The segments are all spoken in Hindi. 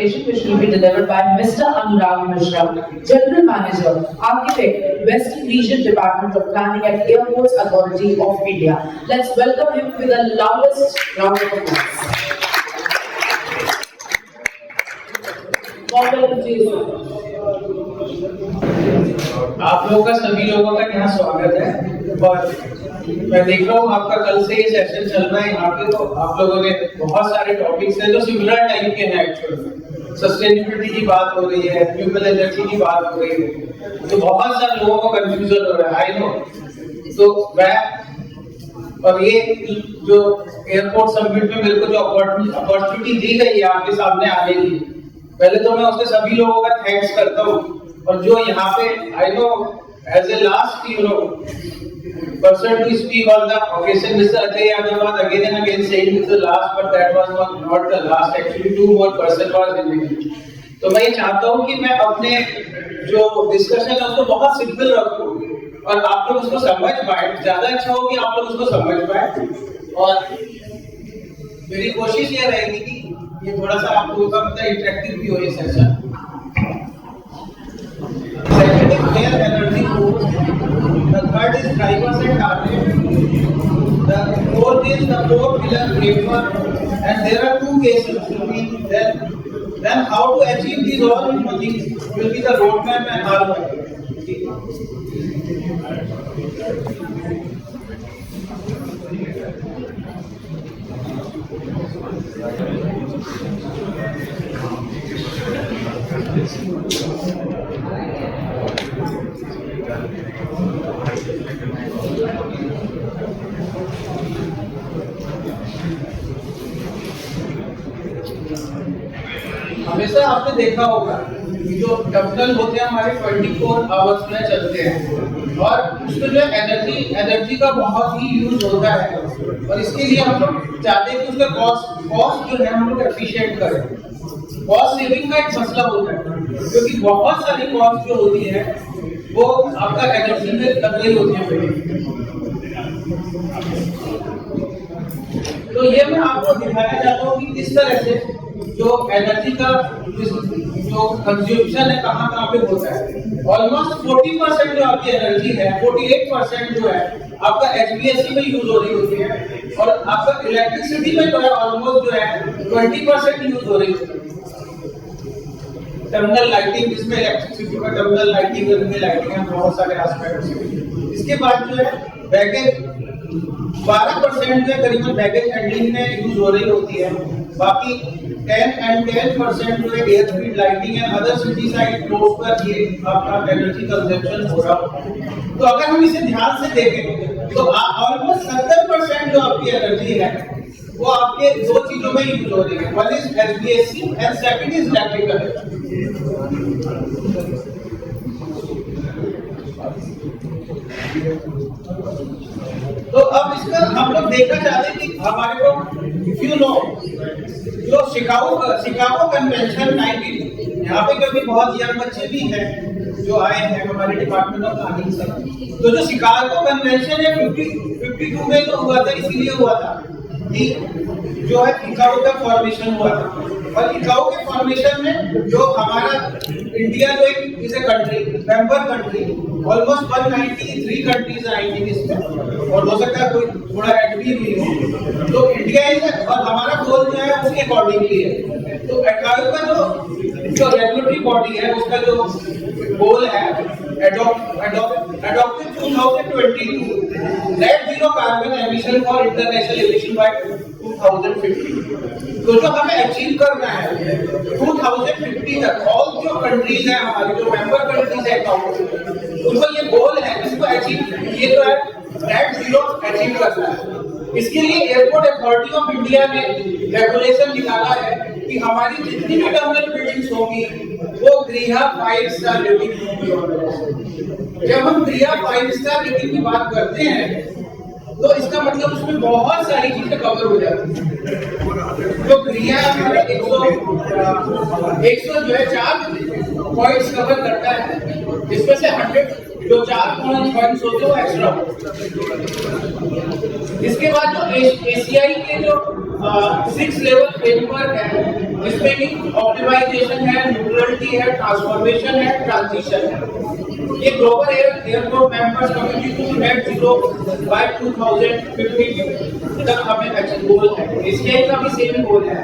presentation which will be delivered by Mr. Anurag Mishra, General Manager, Architect, Western Region Department of Planning at Airports Authority of India. Let's welcome him with the loudest round of applause. आप लोगों का सभी लोगों का यहाँ स्वागत है और मैं देख रहा हूँ आपका कल से ये सेशन चल रहा है यहाँ पे, तो आप लोगों ने बहुत सारे टॉपिक्स हैं जो सिमिलर टाइप के हैं एक्चुअली। सस्टेनेबिलिटी की बात हो रही है, रिन्यूएबल एनर्जी की बात हो रही है, तो बहुत सारे लोगों को कंफ्यूजन हो रहा है, आई नो। तो मैं और ये जो एयरपोर्ट समिट में मेरे को जो अपॉर्चुनिटी दी गई है आपके सामने आने की, पहले तो मैं उसके सभी लोगों का थैंक्स करता हूँ। और जो यहाँ पे I know as a last person to speak on the occasion, Mr. Ajay Yadav was again and again saying it's the last, but that was not the last. Actually, two more person was remaining. तो मैं ये चाहता हूँ कि मैं अपने जो डिस्कशन है उसको बहुत सिंपल रखूँ और आप लोग उसको समझ पाए। ज्यादा अच्छा हो कि आप लोग उसको समझ पाए और मेरी कोशिश ये रहेगी कि ये थोड़ा सा आप लोगों का मतलब इंटरेक्टिव भी हो ये session. Second is clear energy goals. The third is drivers and target. The fourth is the four pillar framework, and there are two cases. Then how to achieve these all things will be the roadmap and all. हमेशा आपने देखा होगा कि जो टर्मिनल होते हैं हमारे 24 आवर्स में चलते हैं और उसमें जो एनर्जी का बहुत ही यूज होता है और इसके लिए हम लोग चाहते हैं कि उसका कॉस्ट जो है हम लोग एफिशिएंट करें। कॉस्ट सेविंग का एक मसला होता है क्योंकि बहुत सारी कॉस्ट जो होती है वो आपका एनर्जी में लग रही होती है। तो ये मैं आपको दिखाना चाहता हूँ कि किस तरह से जो एनर्जी का जो कंज्यूम्शन है कहाँ पे होता है। ऑलमोस्ट 40% जो आपकी एनर्जी है, 48% जो है आपका HVAC में यूज हो रही होती है और आपका इलेक्ट्रिसिटी में जो है ऑलमोस्ट जो है 20% यूज हो रही होती है। टर्मिनल लाइटिंग, जिसमें इलेक्ट्रिसिटी का टर्मिनल लाइटिंग है, बहुत सारे एस्पेक्ट्स। इसके बाद जो है बैगेज 12% जो करीबन बैगेज हैंडलिंग में यूज हो रही होती है। बाकी 10% जो है एयर स्पीड लाइटिंग है, अदर सिटी साइड रोड्स पर ये आपका एनर्जी कंजप्शन हो रहा है। तो अगर हम इसे ध्यान से देखें तो ऑलमोस्ट 70% जो आपकी एनर्जी है वो आपके दो चीजों में यूज हो रही है। One is HVAC and second is electrical. तो अब इसका हम लोग देखना चाहते हैं कि हमारे को इफ यू नो जो शिकागो कन्वेंशन 19, यहाँ पे क्योंकि बहुत यंग बच्चे भी हैं जो आए हैं हमारे डिपार्टमेंट ऑफ प्लानिंग से, तो जो शिकागो कन्वेंशन है 52 में जो हुआ था, इसीलिए हुआ था कि जो है इकाओ का फॉर्मेशन हुआ था। और इकाओ के फॉर्मेशन में जो हमारा इंडिया जो एक is a country, member country, almost 193 countries I think इसमें, और हो सकता है कोई थोड़ा ऐड भी हो। तो इंडिया इज और हमारा गोल जो है उसके अकॉर्डिंगली है। तो इकाओ का जो रेगुलेटरी बॉडी है उसका जो गोल है adopted 2022 net zero carbon emission for international aviation by 2050। तो जो हमें अचीव करना है 2050 तक, ऑल जो कंट्रीज है हमारी जो मेंबर कंट्रीज है उनको ये गोल है, इसको अचीव ये तो है नेट जीरो अचीव करना है। इसके लिए एयरपोर्ट अथॉरिटी ऑफ इंडिया ने रेगुलेशन निकाला है कि हमारी जितनी भी टर्मिनल बिल्डिंग्स होंगी वो गृह 5 स्टार रेटिंग होगी। जब हम गृह 5 स्टार रेटिंग की बात करते हैं तो इसका मतलब उसमें बहुत सारी चीजें कवर हो जाती हैं। तो गृह हमारे 100 जो है 4 पॉइंट्स कवर करता है, जिसमें से 100 जो 4 पॉइंट्स होते हैं वो एक्स्ट्रा। इसके बाद जो एसीआई के जो 6 लेवल फ्रेमवर्क है, जिसमें कि ऑप्टिमाइजेशन है, न्यूट्रलिटी है, ट्रांसफॉर्मेशन है, ट्रांजिशन है। ये global airport members community to net zero by 2050 तक हमें अचीव गोल है। एसीआई का भी सेम गोल है।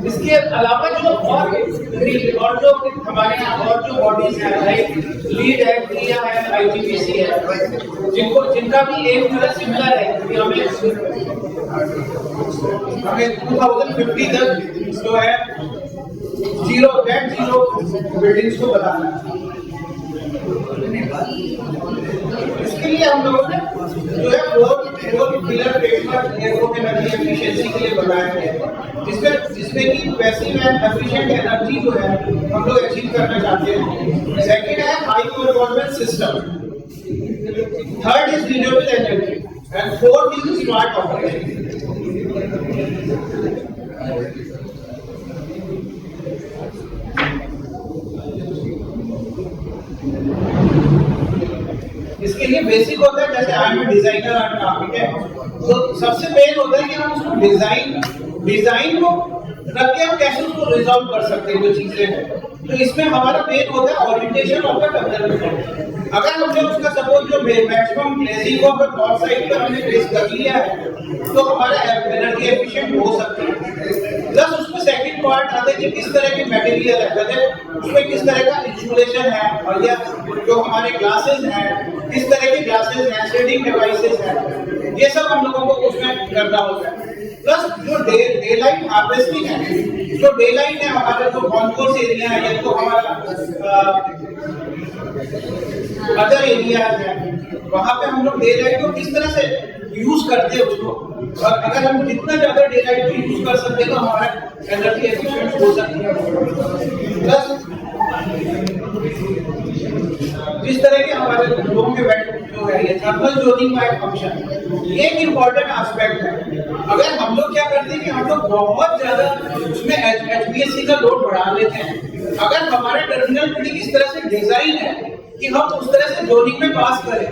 इसके अलावा जो और जो हमारे यहाँ और जो बॉडीज हैं, लाइक लीड है, क्रिया है, आईजीपीसी है, जिनका भी एम जो है सिमिलर है कि हमें 2050 तक जो है नेट जीरो बिल्डिंग्स को बनाना है। इसके लिए हम लोगों ने जो है four pillar framework airport energy efficiency के लिए बनाया है, जिसमें कि पैसिव एंड एफिशिएंट एनर्जी जो है हम लोग अचीव करना चाहते हैं। सेकंड है high performance system, third is renewable energy and fourth is smart operation. इसके लिए बेसिक होता है, जैसे I am designer and architect, तो सबसे मेन होता है कि हम उसको डिजाइन को रख के हम कैसे उसको रिजॉल्व कर सकते हैं जो चीजें हैं। तो इसमें हमारा मेन होता है ओरिएंटेशन ऑफ द डेवलपमेंट। अगर हमने उसका सपोज जो मैक्सिमम ग्लेजिंग को अगर नॉर्थ साइड पर हमने प्लेस कर लिया है तो हमारा एनर्जी एफिशिएंट हो सकता है। प्लस उसमें सेकंड पार्ट आता है कि किस तरह के मटेरियल है, जैसे उसमें किस तरह का इंसुलेशन है, और या जो हमारे ग्लासेस हैं किस तरह के ग्लासेस हैं, शेडिंग डिवाइसेस हैं, ये सब हम लोगों को उसमें करना होता है। प्लस जो डे लाइट हार्वेस्टिंग है, जो डे लाइट है हमारे जो कॉन्कोर्स एरिया है या तो हमारा अदर एरिया है, वहां पे हम लोग डे लाइट को किस तरह से यूज करते हैं उसको, और अगर हम जितना ज्यादा डे लाइट को यूज कर सकते हैं तो हमारा एनर्जी एफिशिएंट हो सकती है। प्लस जिस तरह के हमारे रूम में जो है ये थर्मल जोनिंग का एक फंक्शन, ये एक इम्पोर्टेंट एस्पेक्ट है। अगर हम लोग क्या करते हैं कि हम लोग बहुत ज्यादा उसमें एचवीएसी का लोड बढ़ा लेते हैं। अगर हमारा टर्मिनल बिल्डिंग इस तरह से डिजाइन है कि हम उस तरह से जोनिंग में पास करें,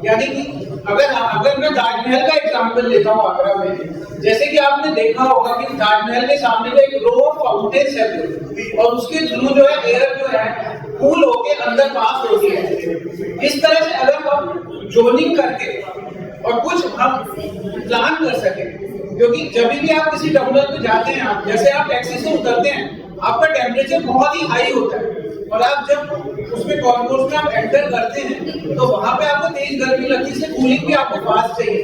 यानी कि अगर मैं ताजमहल का एग्जांपल लेता हूँ आगरा में, जैसे कि आपने देखा होगा कि ताजमहल के सामने जो एक रो ऑफ फाउंटेन्स है और उसके थ्रू जो है एयर जो है कूल होके अंदर पास होती है। इस तरह से अगर हम जोनिंग करके और कुछ हम प्लान कर सके, क्योंकि जब भी आप किसी टर्मिनल पे जाते हैं, आप जैसे आप टैक्सी से उतरते हैं आपका टेम्परेचर बहुत ही हाई होता है, और आप जब उसमें कॉन्कोर्स में आप एंटर करते हैं तो वहां पे आपको तेज गर्मी लगती है, इसलिए कूलिंग भी आपको फास्ट चाहिए।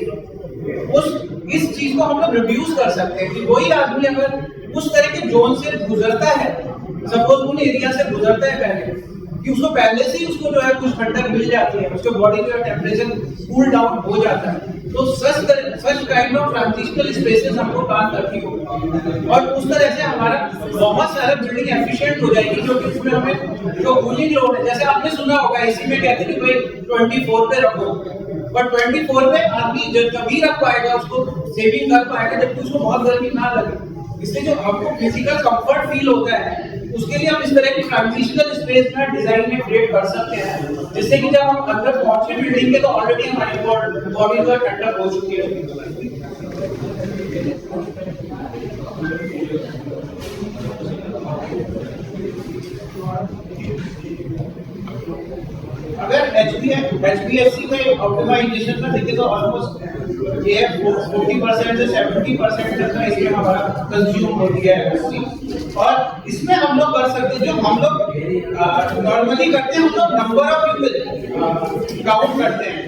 इस चीज को हम लोग रिड्यूस कर सकते हैं कि वही आदमी अगर उस तरह के जोन से गुजरता है, सपोज उन एरिया से गुजरता है पहले, कि उसको पहले से ही उसको जो है कुछ ठंडक मिल जाती है, उसके बॉडी का टेम्परेचर कूल डाउन हो जाता है, तो such kind of transitional spaces हमको काम करती होगी, और उस तरह से हमारा बहुत सारा बिल्डिंग एफिशिएंट हो जाएगी। जो कि उसमें हमें जो कूलिंग लोड है, जैसे आपने सुना होगा एसी में कहते हैं कि भाई 24 पे रखो, बट 24 पे आदमी जब कभी रख पाएगा उसको सेविंग कर पाएगा जबकि उसको बहुत गर्मी ना लगे। इसलिए जो हमको फिजिकल कंफर्ट फील होता है उसके लिए हम इस तरह की ट्रांजिशनल स्पेस में डिजाइन में क्रिएट कर सकते हैं, जिससे कि जब हम अंदर पहुंचे बिल्डिंग के तो ऑलरेडी हमारी बॉडी जो ठंडक हो चुकी है। अगर HVAC में ऑप्टिमाइजेशन में देखें तो ऑलमोस्ट ये 40% से 70% तक का इसमें हमारा कंज्यूम हो गया है एनर्जी, और इसमें हम लोग कर सकते हैं जो हम लोग नॉर्मली करते हैं, हम लोग नंबर ऑफ पीपल काउंट करते हैं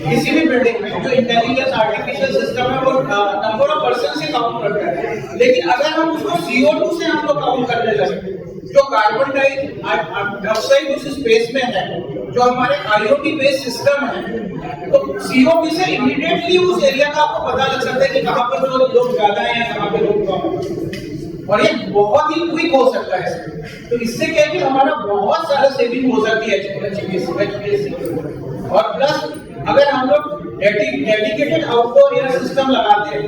किसी भी बिल्डिंग में। जो इंटेलिजेंस आर्टिफिशियल सिस्टम है वो नंबर ऑफ पर्सन से काउंट करता है, लेकिन अगर हम उसको CO2 से हम लोग काउंट करने लगे, जो कार्बन डाइऑक्साइड उस स्पेस में है, जो हमारे IoT बेस्ड सिस्टम है, तो CO2 से इमीडिएटली उस एरिया का आपको पता लग सकता है कि कहाँ पर लोग ज्यादा हैं, कहाँ पे लोग कम हैं, और ये बहुत ही क्विक हो सकता है। तो इससे क्या है कि हमारा बहुत सारा सेविंग हो सकती है HVAC। और प्लस अगर हम लोग डेडिकेटेड आउटडोर एयर सिस्टम लगाते हैं,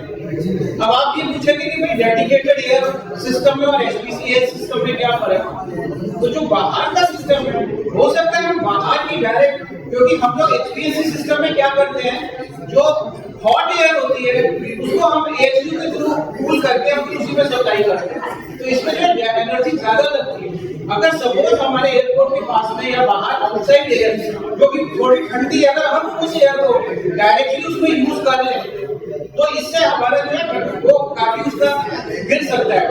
अब आप ये पूछेंगे कि भाई डेडिकेटेड एयर सिस्टम में और HPC सिस्टम में क्या फर्क है? तो जो बाहर का सिस्टम है, हो सकता है हम बाहर की डायरेक्ट क्योंकि हम लोग HPSC सिस्टम में क्या करते हैं, जो हॉट एयर होती है उसको हम AHU के थ्रू कूल करके हम उसी में सप्लाई करते हैं, तो इसमें जो एनर्जी ज्यादा लगती है। अगर सपोज हमारे एयरपोर्ट के पास में या बाहर आउटसाइड एयर जो कि थोड़ी ठंडी है, अगर हम उस एयर को डायरेक्टली उसको यूज कर लें तो इससे हमारा जो है वो काफी उसका गिर सकता है।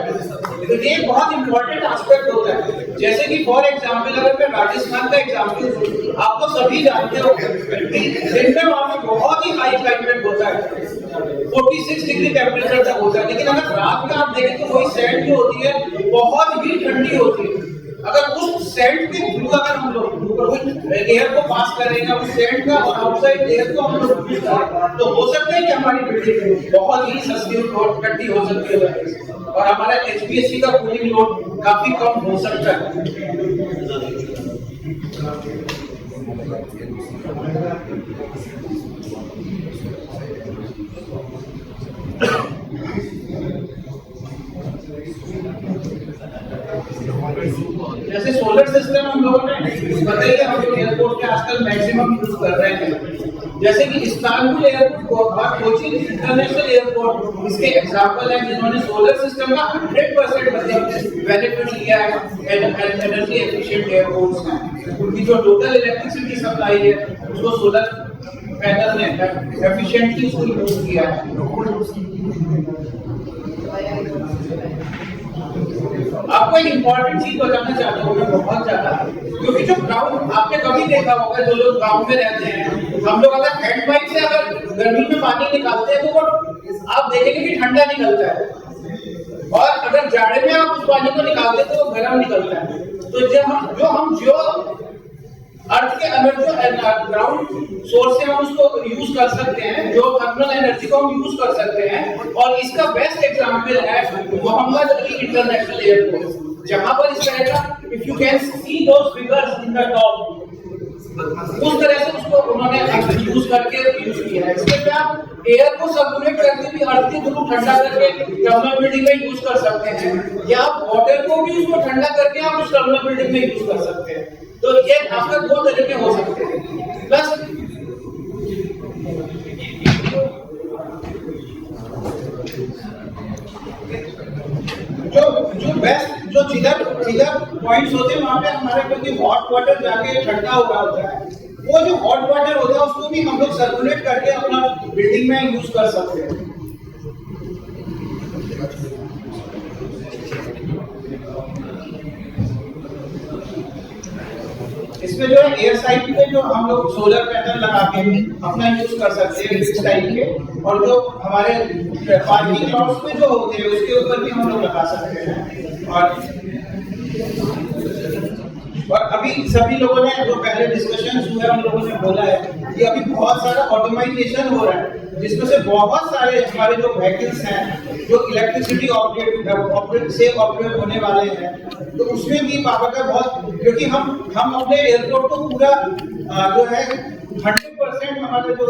तो ये बहुत इंपॉर्टेंट एस्पेक्ट होता है। जैसे कि फॉर एग्जांपल अगर मैं राजस्थान का एग्जांपल दूं, आप तो सभी जानते हो कि दिन में वहां पे बहुत ही हाई क्लाइमेट होता है, 46 डिग्री टेम्परेचर तक होता है, लेकिन अगर रात में आप देखें तो वही सैंड जो होती है बहुत ही ठंडी होती है। अगर उस सैंड के थ्रू अगर हम लोग एयर को पास करेंगे, उस सैंड का और आउटसाइड एयर को हम लोग यूज करें, तो हो सकता है कि हमारी बिल्डिंग बहुत ही सस्ती और ठंडी हो सकती है और हमारा HPSC का कूलिंग लोड काफी कम हो सकता है। जैसे सोलर सिस्टम हम लोगों ने बताइए, हम लोग एयरपोर्ट के आजकल मैक्सिमम यूज कर रहे हैं। जैसे कि इस्तांबुल एयरपोर्ट और कोचीन इंटरनेशनल एयरपोर्ट इसके एग्जांपल हैं, जिन्होंने सोलर सिस्टम का 100% मतलब बेनिफिट लिया है। एनर्जी एफिशिएंट एयरपोर्ट्स हैं, उनकी जो टोटल इलेक्ट्रिसिटी सप्लाई है उसको सोलर पैनल ने एफिशिएंटली उसको यूज किया है। आपको एक इंपॉर्टेंट चीज बताना चाहता हूँ मैं बहुत ज्यादा, क्योंकि जो ग्राउंड आपने कभी देखा होगा, जो लोग गांव में रहते हैं, हम लोग अगर हैंड पाइप से अगर गर्मी में पानी निकालते हैं तो वो आप देखेंगे कि ठंडा निकलता है, और अगर जाड़े में आप उस पानी को निकालते हैं तो वो गर्म निकलता है। तो जो अर्थ के अंदर जो ग्राउंड सोर्स है हम उसको यूज कर सकते हैं, जो थर्मल एनर्जी को हम यूज कर सकते हैं, और इसका बेस्ट एग्जांपल है मोहम्मद अली इंटरनेशनल एयरपोर्ट, जहां पर इस तरह का if you can see those figures in the top, उस तरह से उसको उन्होंने यूज करके यूज किया है। इसमें आप एयर को सर्कुलेट करके भी अर्थ के थ्रू ठंडा करके टर्मिनल बिल्डिंग में यूज कर सकते हैं, या आप वाटर को भी उसको ठंडा करके आप उस टर्मिनल बिल्डिंग में यूज कर सकते हैं। तो ये आपका दो तरीके हो सकते हैं। प्लस जो बेस्ट जो चिलर पॉइंट्स होते हैं वहां पे हमारे, क्योंकि हॉट वाटर जाके ठंडा हो रहा होता है, वो जो हॉट वाटर होता है उसको भी हम लोग सर्कुलेट करके अपना बिल्डिंग में यूज कर सकते हैं। इसमें जो है एयर साइड पे जो हम लोग सोलर पैनल लगा के अपना यूज कर सकते हैं फिक्स टाइप के, और जो हमारे पार्किंग लॉट्स पे जो होते हैं उसके ऊपर भी हम लोग लगा सकते हैं। और अभी सभी लोगों ने जो पहले डिस्कशन हुआ हम लोगों ने बोला है कि अभी बहुत सारा ऑटोमाइजेशन हो रहा है, जिसमें से बहुत सारे हमारे जो व्हीकल्स हैं जो इलेक्ट्रिसिटी ऑपरेट होने वाले हैं, तो उसमें भी पावर का बहुत, क्योंकि हम अपने एयरपोर्ट को पूरा जो है 100% हमारे जो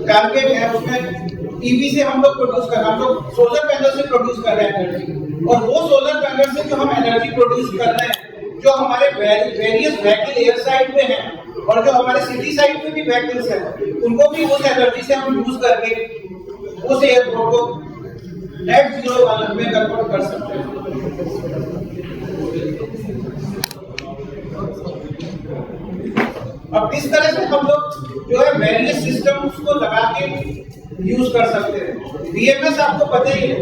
टारगेट है उसमें ईवी से हम लोग प्रोड्यूस कर रहे हैं, हम लोग सोलर पैनल से प्रोड्यूस कर रहे हैं एनर्जी, और वो सोलर पैनल से जो हम एनर्जी प्रोड्यूस कर रहे हैं, जो हमारे वेरियस व्हीकल एयर साइड पे हैं और जो हमारे सिटी साइड पे भी व्हीकल्स हैं, उनको भी उस एनर्जी से हम यूज करके उस एयरपोर्ट को नेट जीरो वाले में कन्वर्ट कर सकते हैं। अब इस तरह से हम लोग जो है वेरियस सिस्टम्स को लगा के यूज कर सकते हैं। बीएमएस आपको पता ही है,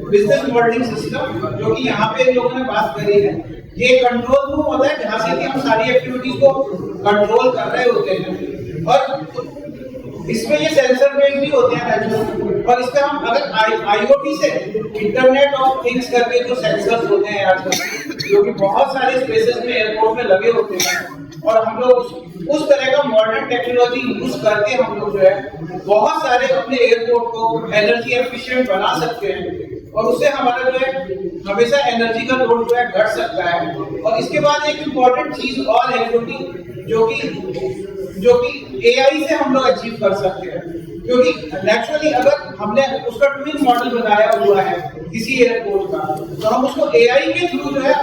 बिजनेस मॉडलिंग सिस्टम, जो कि यहाँ पे लोगों ने बात करी है, ये कंट्रोल रूम होता है जहाँ से कि हम सारी एक्टिविटीज को कंट्रोल कर रहे होते हैं, और इसमें ये सेंसर बेस्ड भी होते हैं नेचुरल, और इसका हम अगर आईओटी से इंटरनेट ऑफ थिंग्स करके जो सेंसर्स होते हैं आजकल, जो कि बहुत सारे स्पेसेस में एयरपोर्ट में लगे होते हैं, और हम लोग उस तरह का मॉडर्न टेक्नोलॉजी यूज करके हम लोग जो है बहुत सारे अपने एयरपोर्ट को एनर्जी एफिशिएंट बना सकते हैं, और उससे हमारा जो है हमेशा एनर्जी का लोड जो है घट सकता है। और इसके बाद एक इम्पॉर्टेंट चीज और है जो कि एआई से हम लोग अचीव कर सकते हैं, क्योंकि नेचुरली अगर हमने उसका ट्विन मॉडल बनाया हुआ है किसी एयरपोर्ट का, तो हम उसको एआई के थ्रू जो है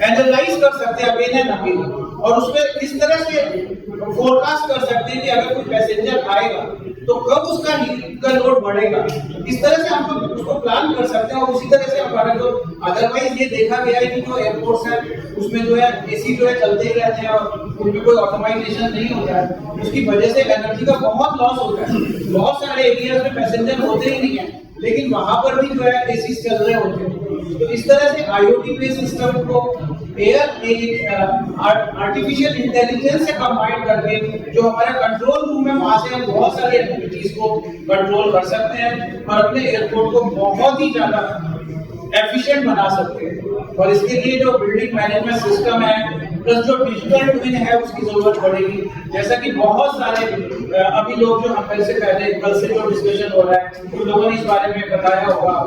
एनालाइज कर सकते हैं अगेन एंड अगेन, और उसमें इस तरह से फोरकास्ट कर सकते हैं कि अगर कोई पैसेंजर आएगा तो कब उसका हीट का लोड बढ़ेगा, इस तरह से हम लोग उसको प्लान कर सकते हैं। और उसी तरह से हमारे तो अदरवाइज ये देखा गया है कि जो एयरपोर्ट्स है उसमें जो है एसी जो है चलते ही रहते हैं और उनमें कोई ऑटोमाइजेशन नहीं होता है, उसकी वजह से एनर्जी का बहुत लॉस होता है। बहुत सारे एरियाज में पैसेंजर होते ही नहीं है, लेकिन वहां पर भी जो है एसी चल रहे होते हैं। तो इस तरह से IoT बेस्ड सिस्टम को आर्टिफिशियल इंटेलिजेंस से कंबाइन करके जो हमारा कंट्रोल रूम है वहां से हम बहुत सारी एक्टिविटीज को कंट्रोल कर सकते हैं और अपने एयरपोर्ट को बहुत ही ज्यादा एफिशिएंट बना सकते हैं। और इसके लिए जो बिल्डिंग मैनेजमेंट सिस्टम है प्लस जो डिजिटल ट्विन है उसकी जरूरत पड़ेगी। जैसा कि बहुत सारे अभी लोग जो हम कल से जो डिस्कशन हो रहा है उन लोगों ने इस बारे में बताया होगा।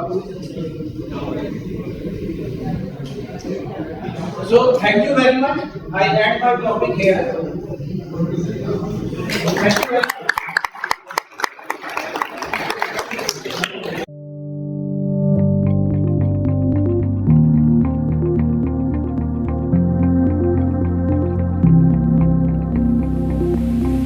So thank you very much. I end my topic here. Thank you very much.